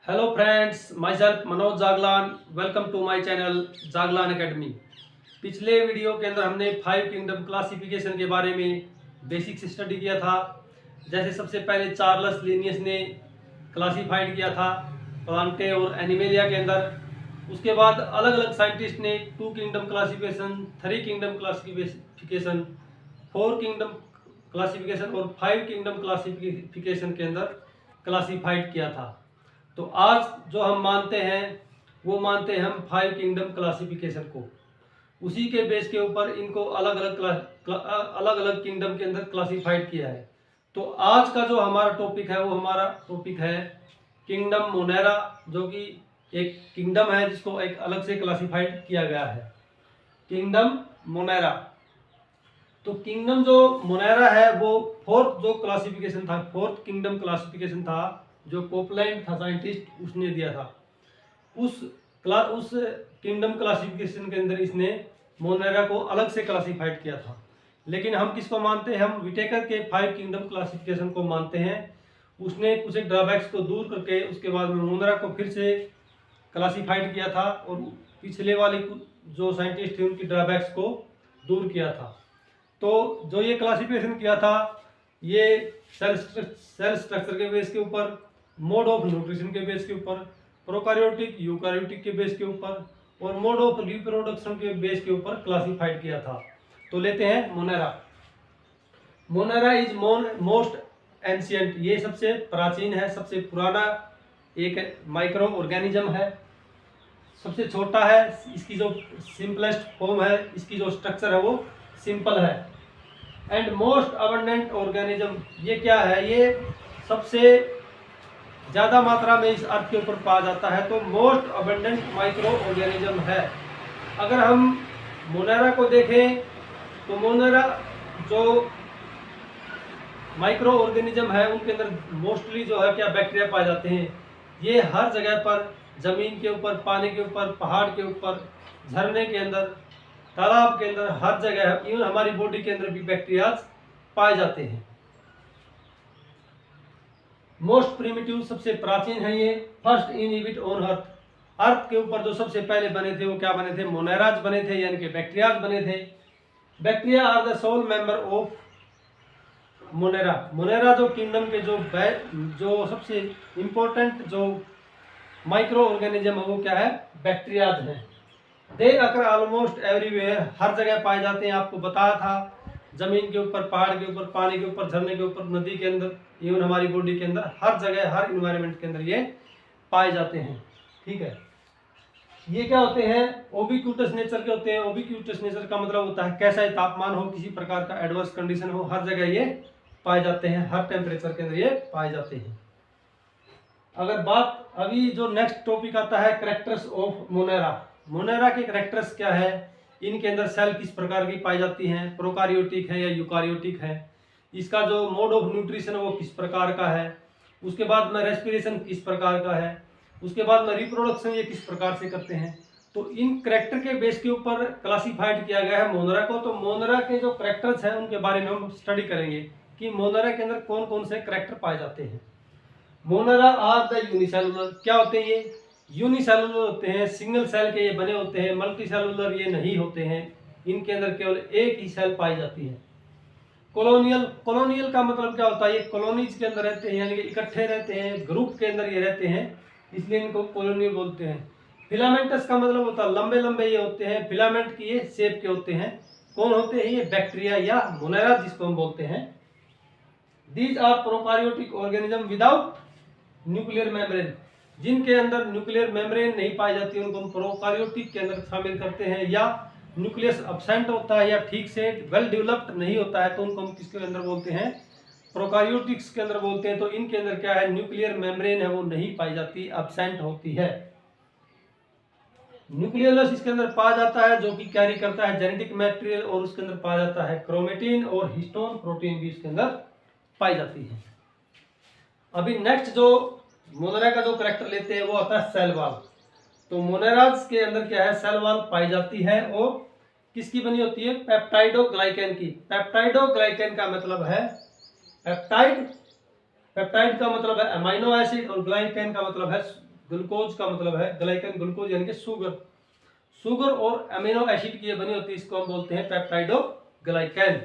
Hello friends, myself Manoj Jaglan. Welcome to my channel Jaglan academy. पिछले video के अंदर हमने 5 किंगडम क्लासिफिकेशन के बारे में बेसिक्स स्टडी किया था। जैसे सबसे पहले चार्ल्स लिनियस ने क्लासिफाइड किया था प्लांटे और एनिमेलिया के अंदर। उसके बाद अलग अलग साइंटिस्ट ने 2 kingdom classification, 3 kingdom classification, 4 kingdom classification और 5 किंगडम क्लासिफिकेशन के अंदर क्लासिफाइड किया था। तो आज जो हम मानते हैं वो मानते हैं हम 5 किंगडम क्लासिफिकेशन को। उसी के बेस के ऊपर इनको अलग अलग किंगडम के अंदर क्लासिफाइड किया है। तो आज का जो हमारा टॉपिक है वो हमारा टॉपिक है किंगडम मोनेरा, जो कि एक किंगडम है जिसको एक अलग से क्लासिफाइड किया गया है, किंगडम मोनेरा। तो किंगडम जो मोनेरा है वो फोर्थ किंगडम क्लासिफिकेशन था जो कोपलैंड था साइंटिस्ट, उसने दिया था। उस किंगडम क्लासिफिकेशन के अंदर इसने मोनेरा को अलग से क्लासिफाइड किया था। लेकिन हम किसको मानते हैं? हम विटेकर के 5 किंगडम क्लासिफिकेशन को मानते हैं। उसने कुछ एक ड्रॉबैक्स को दूर करके उसके बाद में मोनेरा को फिर से क्लासिफाइड किया था और पिछले वाले जो साइंटिस्ट थे उनकी ड्रॉबैक्स को दूर किया था। तो जो ये क्लासिफिकेशन किया था ये सेल स्ट्रक्चर के बेस के ऊपर, मोड ऑफ न्यूट्रिशन के बेस के ऊपर, प्रोकैरियोटिक यूकैरियोटिक के बेस के ऊपर और मोड ऑफ रिप्रोडक्शन के बेस के ऊपर क्लासिफाइड किया था। तो लेते हैं Monera. Monera is most ancient, ये सबसे प्राचीन है, सबसे पुराना एक माइक्रो ऑर्गेनिज्म है, सबसे छोटा है। इसकी जो सिंपलेस्ट फॉर्म है, इसकी जो स्ट्रक्चर है वो सिंपल है। एंड मोस्ट अबंडेंट ऑर्गेनिज्म, ये क्या है? ये सबसे ज़्यादा मात्रा में इस अर्थ के ऊपर पाया जाता है, तो मोस्ट अबंडेंट माइक्रो ऑर्गेनिज्म है। अगर हम मोनेरा को देखें तो मोनेरा जो माइक्रो ऑर्गेनिज्म है उनके अंदर मोस्टली जो है क्या बैक्टीरिया पाए जाते हैं। ये हर जगह पर, ज़मीन के ऊपर, पानी के ऊपर, पहाड़ के ऊपर, झरने के अंदर, तालाब के अंदर, हर जगह, इवन हमारी बॉडी के अंदर भी बैक्टीरिया पाए जाते हैं। मोस्ट प्रिमिटिव, सबसे प्राचीन है ये। फर्स्ट इनहिबिट ऑन अर्थ, अर्थ के ऊपर जो सबसे पहले बने थे वो क्या बने थे? मोनेराज बने थे, यानी कि बैक्टीरियाज बने थे। Bacteria are the sole member of monera. Monera जो किंगडम के जो सबसे इंपॉर्टेंट जो माइक्रो ऑर्गेनिज्म है वो क्या है? बैक्टीरियाज हैं। दे अकर ऑलमोस्ट एवरीवेयर, हर जगह पाए जाते हैं। आपको बताया था, जमीन के ऊपर, पहाड़ के ऊपर, पानी के ऊपर, झरने के ऊपर, नदी के अंदर, इवन हमारी बॉडी के अंदर, हर जगह, हर इन्वायरमेंट के अंदर ये पाए जाते हैं। ठीक है, ये क्या होते हैं? ओबिक्यूटस नेचर के होते हैं। ओबिक्यूटस नेचर का मतलब होता है कैसा तापमान हो, किसी प्रकार का एडवर्स कंडीशन हो, हर जगह ये पाए जाते हैं, हर टेम्परेचर के अंदर ये पाए जाते हैं। अगर बात अभी जो नेक्स्ट टॉपिक आता है, कैरेक्टर्स ऑफ मोनेरा। मोनेरा के कैरेक्टर्स क्या है? इनके अंदर सेल किस प्रकार की पाई जाती हैं, प्रोकैरियोटिक है या यूकैरियोटिक है, इसका जो मोड ऑफ न्यूट्रिशन है वो किस प्रकार का है, उसके बाद में रेस्पिरेशन किस प्रकार का है, उसके बाद में रिप्रोडक्शन ये किस प्रकार से करते हैं। तो इन कैरेक्टर के बेस के ऊपर क्लासिफाइड किया गया है मोनेरा को। तो मोनेरा के जो कैरेक्टर्स हैं उनके बारे में हम स्टडी करेंगे कि मोनेरा के अंदर कौन कौन से कैरेक्टर पाए जाते हैं। मोनेरा आर द यूनिसेलुलर, क्या होते हैं ये? यूनिसेलुलर होते हैं, सिंगल सेल के ये बने होते हैं। मल्टी सेलुलर ये नहीं होते हैं, इनके अंदर केवल एक ही सेल पाई जाती है। कॉलोनियल, कॉलोनियल का मतलब क्या होता है? ये कॉलोनीज के अंदर रहते हैं, यानी कि इकट्ठे रहते हैं, ग्रुप के अंदर ये रहते हैं, इसलिए इनको कॉलोनियल बोलते हैं। फिलामेंटस का मतलब होता है लंबे लंबे ये होते हैं, फिलामेंट की ये शेप के होते हैं। कौन होते हैं ये? बैक्टीरिया या मोनेरा जिसको हम बोलते हैं। These are prokaryotic organism without nuclear membrane, जिनके अंदर न्यूक्लियर मेम्ब्रेन नहीं पाई जाती उनको हम प्रोकैरियोटिक के अंदर शामिल करते हैं। या न्यूक्लियस अब्सेंट होता है या ठीक से वेल डेवलप्ड नहीं होता है तो उनको हम किसके अंदर बोलते हैं? प्रोकैरियोटिक्स के अंदर बोलते हैं। तो इनके अंदर क्या है? न्यूक्लियर मेम्ब्रेन है वो नहीं पाई जाती, अब्सेंट होती है। न्यूक्लियस इसके अंदर पाया जाता है जो कि कैरी करता है जेनेटिक मटेरियल, और उसके अंदर पाया जाता है क्रोमेटिन और हिस्टोन प्रोटीन भी इसके अंदर पाई जाती है। अभी नेक्स्ट जो मोनेरा का जो कैरेक्टर लेते हैं वो आता है सेल वॉल। तो मोनेराज के अंदर क्या है? सेल वॉल पाई जाती है और किसकी बनी होती है? पेप्टाइडोग्लाइकन की। पेप्टाइडोग्लाइकन का मतलब है पेप्टाइड, पेप्टाइड का मतलब है अमीनो एसिड और ग्लाइकन का मतलब है ग्लूकोज का मतलब है ग्लाइकन, ग्लूकोज यानी कि शुगर। शुगर और अमीनो एसिड की ये बनी होती है, इसको हम बोलते हैं पेप्टाइडोग्लाइकन।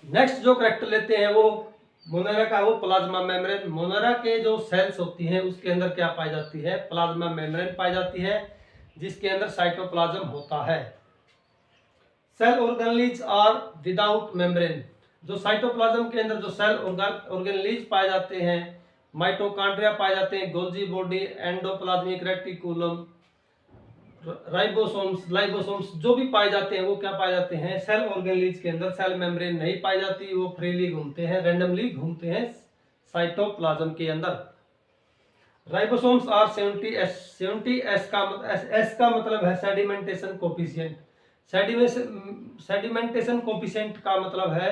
नेक्स्ट जो करेक्टर लेते हैं वो मोनेरा का, वो प्लाज्मा मेम्ब्रेन। मोनेरा के जो सेल्स होती हैं उसके अंदर क्या पाई जाती है, प्लाज्मा मेम्ब्रेन पाई जाती है, जिसके अंदर साइटोप्लाज्म होता है। Cell organelles are without membrane. जो साइटोप्लाज्म के अंदर जो सेल ऑर्गेनेल्स पाए जाते हैं, माइटोकॉन्ड्रिया पाए जाते हैं, गोल्जी बॉडी, एंडोप्लाज्मिक रेटिकुलम, लाइबोसोम्स जो भी पाए जाते हैं वो क्या पाए जाते हैं, सेल ऑर्गेनेल्स के अंदर। सेल मेम्ब्रेन नहीं पाई जाती, वो फ्रीली घूमते हैं, रैंडमली घूमते हैं साइटोप्लाज्म के अंदर। राइबोसोम्स आर 70 एस का मतलब है सेडिमेंटेशन कोफिशिएंट। सेडिमेंटेशन कोफिशिएंट का मतलब है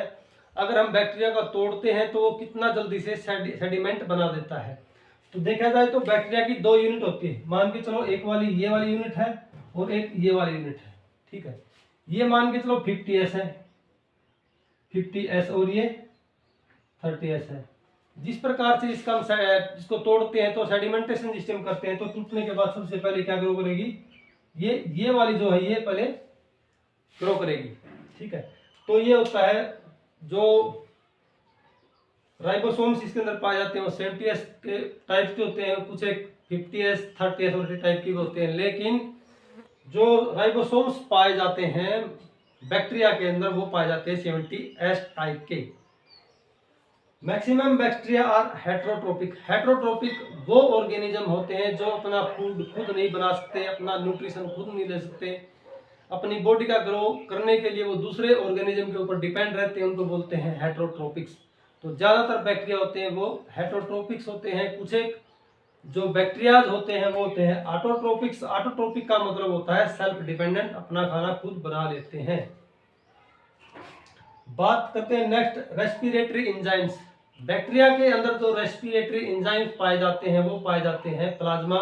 अगर हम बैक्टीरिया को तोड़ते हैं तो वो कितना जल्दी से सेडिमेंट बना देता है। तो देखा जाए तो बैक्टीरिया की 2 यूनिट होती है, मान के चलो एक वाली ये वाली यूनिट है और एक ये वाली यूनिट है, ठीक है। ये मान के चलो 50s है, 50s, और ये 30s है। जिस प्रकार से इसको तोड़ते हैं तो सेडिमेंटेशन सिस्टम करते हैं, तो टूटने के बाद सबसे पहले क्या ग्रो करेगी, ये वाली जो है ये पहले ग्रो करेगी, ठीक है। तो ये होता है जो राइबोसोम्स इसके अंदर पाए जाते हैं वो 70s के टाइप के होते हैं, कुछ एक 50s 30s और टाइप के होते हैं। लेकिन जो राइबोसोम्स पाए जाते हैं बैक्टीरिया के अंदर वो पाए जाते हैं 70s टाइप के। Maximum bacteria are heterotrophic. Heterotrophic वो ऑर्गेनिज्म होते हैं जो अपना फूड खुद नहीं बना सकते, अपना न्यूट्रिशन खुद नहीं ले सकते, अपनी बॉडी का ग्रो करने के लिए वो दूसरे ऑर्गेनिज्म के ऊपर डिपेंड रहते हैं, उनको बोलते हैं हेट्रोट्रोपिक्स। तो ज़्यादातर बैक्टीरिया होते हैं वो हेट्रोट्रोपिक्स होते हैं। कुछ एक जो बैक्टीरियाज होते हैं वो होते हैं ऑटोट्रोपिक्स। ऑटोट्रोपिक का मतलब होता है सेल्फ डिपेंडेंट, अपना खाना खुद बना लेते हैं। बात करते हैं नेक्स्ट रेस्पिरेटरी एंजाइम्स। बैक्टीरिया के अंदर जो रेस्पिरेटरी एंजाइम्स पाए जाते हैं वो पाए जाते हैं प्लाज्मा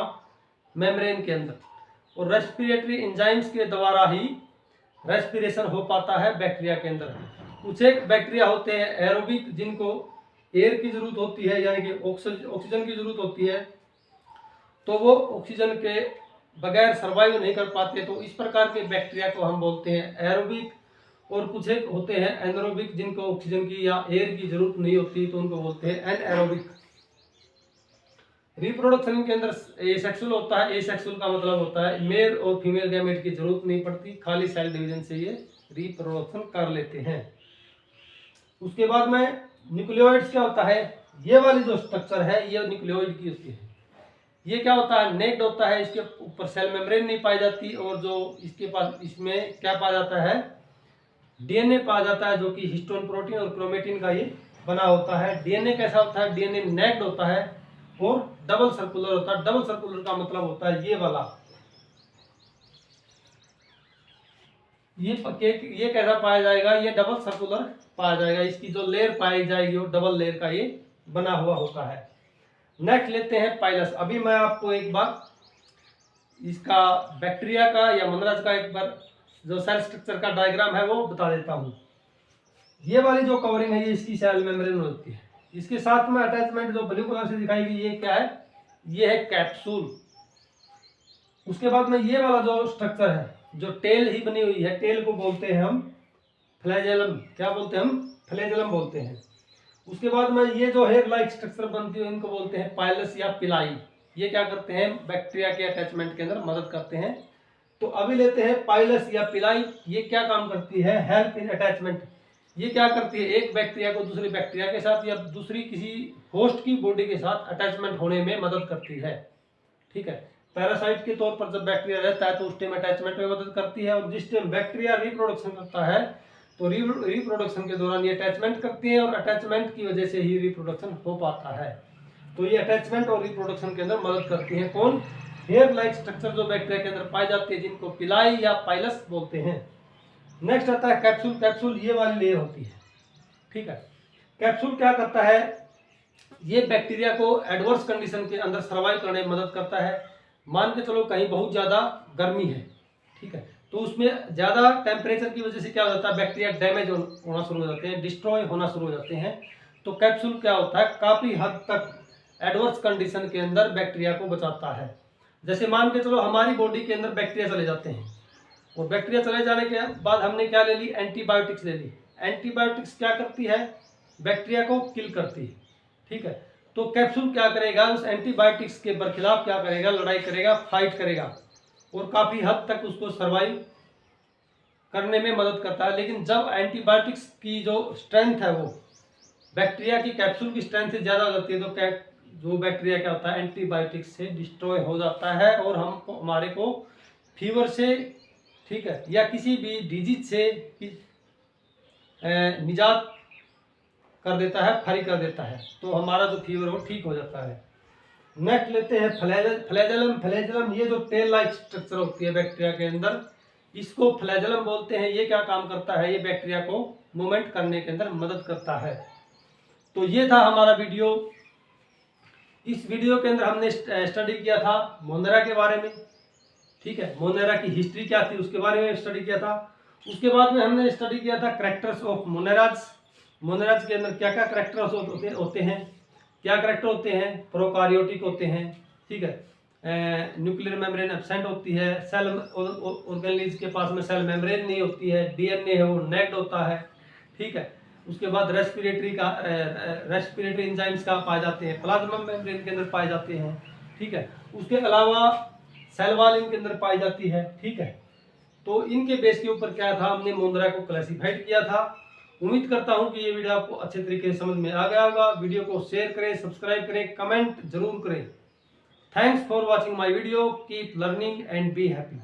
मेम्ब्रेन के अंदर, और रेस्पिरेटरी एंजाइम्स के द्वारा ही रेस्पिरेशन हो पाता है बैक्टीरिया के अंदर। कुछ एक बैक्टीरिया होते हैं एरोबिक, जिनको एयर की जरूरत होती है यानी कि ऑक्सीजन की जरूरत होती है, तो वो ऑक्सीजन के बगैर सर्वाइव नहीं कर पाते, तो इस प्रकार के बैक्टीरिया को हम बोलते हैं एरोबिक। और कुछ एक होते हैं एनरोबिक, जिनको ऑक्सीजन की या एयर की जरूरत नहीं होती, तो उनको बोलते हैं एनएरोबिक। रिप्रोडक्शन के अंदर एसेक्सुअल होता है। एसेक्सुअल का मतलब होता है मेल और फीमेल गैमेट की जरूरत नहीं पड़ती, खाली सेल डिवीजन से ये रिप्रोडक्शन कर लेते हैं। उसके बाद में न्यूक्लियोइड्स क्या होता है, ये वाली जो स्ट्रक्चर है ये न्यूक्लियोइड की होती है। ये क्या होता है, नेक्ड होता है, इसके ऊपर सेल मेम्ब्रेन नहीं पाई जाती, और जो इसके पास इसमें क्या पाया जाता है, डीएनए पाया जाता है, जो कि हिस्टोन प्रोटीन और क्रोमेटिन का ये बना होता है। डीएनए कैसा होता है, डीएनए नेक्ड होता है और डबल सर्कुलर होता है। डबल सर्कुलर का मतलब होता है ये वाला, ये कैसा पाया जाएगा, ये डबल सर्कुलर पाया जाएगा। इसकी जो लेयर पाई जाएगी वो डबल लेयर का ये बना हुआ होता है। नेक्स्ट लेते हैं पाइलस। अभी मैं आपको एक बार इसका बैक्टीरिया का या मोनेराज का एक बार जो सेल स्ट्रक्चर का डायग्राम है वो बता देता हूँ। ये वाली जो कवरिंग है ये इसकी सेल मेम्ब्रेन होती है। इसके साथ में अटैचमेंट जो ब्लू कलर से दिखाई गई ये क्या है, ये है कैप्सूल। उसके बाद में ये वाला जो स्ट्रक्चर है, जो टेल ही बनी हुई है, टेल को बोलते हैं हम फ्लैजेलम। क्या बोलते हैं हम, फ्लैजेलम बोलते हैं। उसके बाद में ये जो हेयर लाइक स्ट्रक्चर बनती है इनको बोलते हैं पाइलस या पिलाई। ये क्या करते हैं, बैक्टीरिया के अटैचमेंट के अंदर मदद करते हैं। तो अभी लेते हैं पाइलस या पिलाई। ये क्या काम करती है, हेल्प इन अटैचमेंट। ये क्या करती है, एक बैक्टीरिया को दूसरी बैक्टीरिया के साथ या दूसरी किसी होस्ट की बॉडी के साथ अटैचमेंट होने में मदद करती है, ठीक है। पैरासाइट के तौर पर जब बैक्टीरिया रहता है तो उस टाइम अटैचमेंट में मदद करती है, और जिस टाइम बैक्टीरिया रिप्रोडक्शन करता है तो रिप्रोडक्शन के दौरान ये अटैचमेंट करती है, और अटैचमेंट की वजह से ही रिप्रोडक्शन हो पाता है। तो ये अटैचमेंट और रिप्रोडक्शन के अंदर मदद करती है। कौन, हेयर लाइक स्ट्रक्चर जो बैक्टीरिया के अंदर पाई जाती है, जिनको पिलाई या पाइलस बोलते हैं। नेक्स्ट आता है कैप्सूल। कैप्सूल ये वाली लेयर होती है, ठीक है। कैप्सूल क्या करता है, ये बैक्टीरिया को एडवर्स कंडीशन के अंदर सर्वाइव करने में मदद करता है। मान के चलो कहीं बहुत ज़्यादा गर्मी है, ठीक है, तो उसमें ज़्यादा टेम्परेचर की वजह से क्या हो जाता है, बैक्टीरिया डैमेज होना शुरू हो जाते हैं, डिस्ट्रॉय होना शुरू हो जाते हैं। तो कैप्सूल क्या होता है, काफ़ी हद तक एडवर्स कंडीशन के अंदर बैक्टीरिया को बचाता है। जैसे मान के चलो हमारी बॉडी के अंदर बैक्टीरिया चले जाते हैं, और बैक्टीरिया चले जाने के बाद हमने क्या ले ली, एंटीबायोटिक्स ले ली। एंटीबायोटिक्स क्या करती है, बैक्टीरिया को किल करती है, ठीक है। तो कैप्सूल क्या करेगा, उस एंटीबायोटिक्स के बरखिलाफ क्या करेगा, लड़ाई करेगा, फाइट करेगा, और काफ़ी हद तक उसको सर्वाइव करने में मदद करता है। लेकिन जब एंटीबायोटिक्स की जो स्ट्रेंथ है वो बैक्टीरिया की कैप्सूल की स्ट्रेंथ से ज़्यादा हो जाती है, तो जो बैक्टीरिया क्या होता है, एंटीबायोटिक्स से डिस्ट्रॉय हो जाता है, और हमको हमारे को फीवर से, ठीक है, या किसी भी डिजीज से निजात कर देता है, फ्री कर देता है। तो हमारा जो फीवर वो ठीक हो जाता है। नेक्स्ट लेते हैं फ्लैजेलम। फ्लैजेलम ये जो टेल लाइक स्ट्रक्चर होती है बैक्टीरिया के अंदर, इसको फ्लैजेलम बोलते हैं। ये क्या काम करता है, ये बैक्टीरिया को मूवमेंट करने के अंदर मदद करता है। तो ये था हमारा वीडियो। इस वीडियो के अंदर हमने स्टडी किया था मोनेरा के बारे में, ठीक है, मोनेरा की हिस्ट्री क्या थी उसके बारे में स्टडी किया था। उसके बाद में हमने स्टडी किया था करेक्टर्स ऑफ मोनेराज। मोनेराज के अंदर क्या क्या करेक्टर्स होते हैं, क्या करेक्टर होते हैं, प्रोकारियोटिक होते हैं, ठीक है, न्यूक्लियर मेम्ब्रेन एब्सेंट होती है, सेल ऑर्गेनेल्स के पास में सेल मेम्ब्रेन नहीं होती है, डीएनए है वो नेक्ड होता है, ठीक है। उसके बाद रेस्पिरेटरी एंजाइम्स का पाए जाते हैं, प्लाज्मा मेम्ब्रेन के अंदर पाए जाते हैं, ठीक है। उसके अलावा सेल वॉल इनके अंदर पाई जाती है, ठीक है। तो इनके बेस के ऊपर क्या था, हमने मोनेरा को क्लासिफाइड किया था। उम्मीद करता हूं कि ये वीडियो आपको अच्छे तरीके से समझ में आ गया होगा। वीडियो को शेयर करें, सब्सक्राइब करें, कमेंट जरूर करें। Thanks for watching my video. Keep learning and be happy.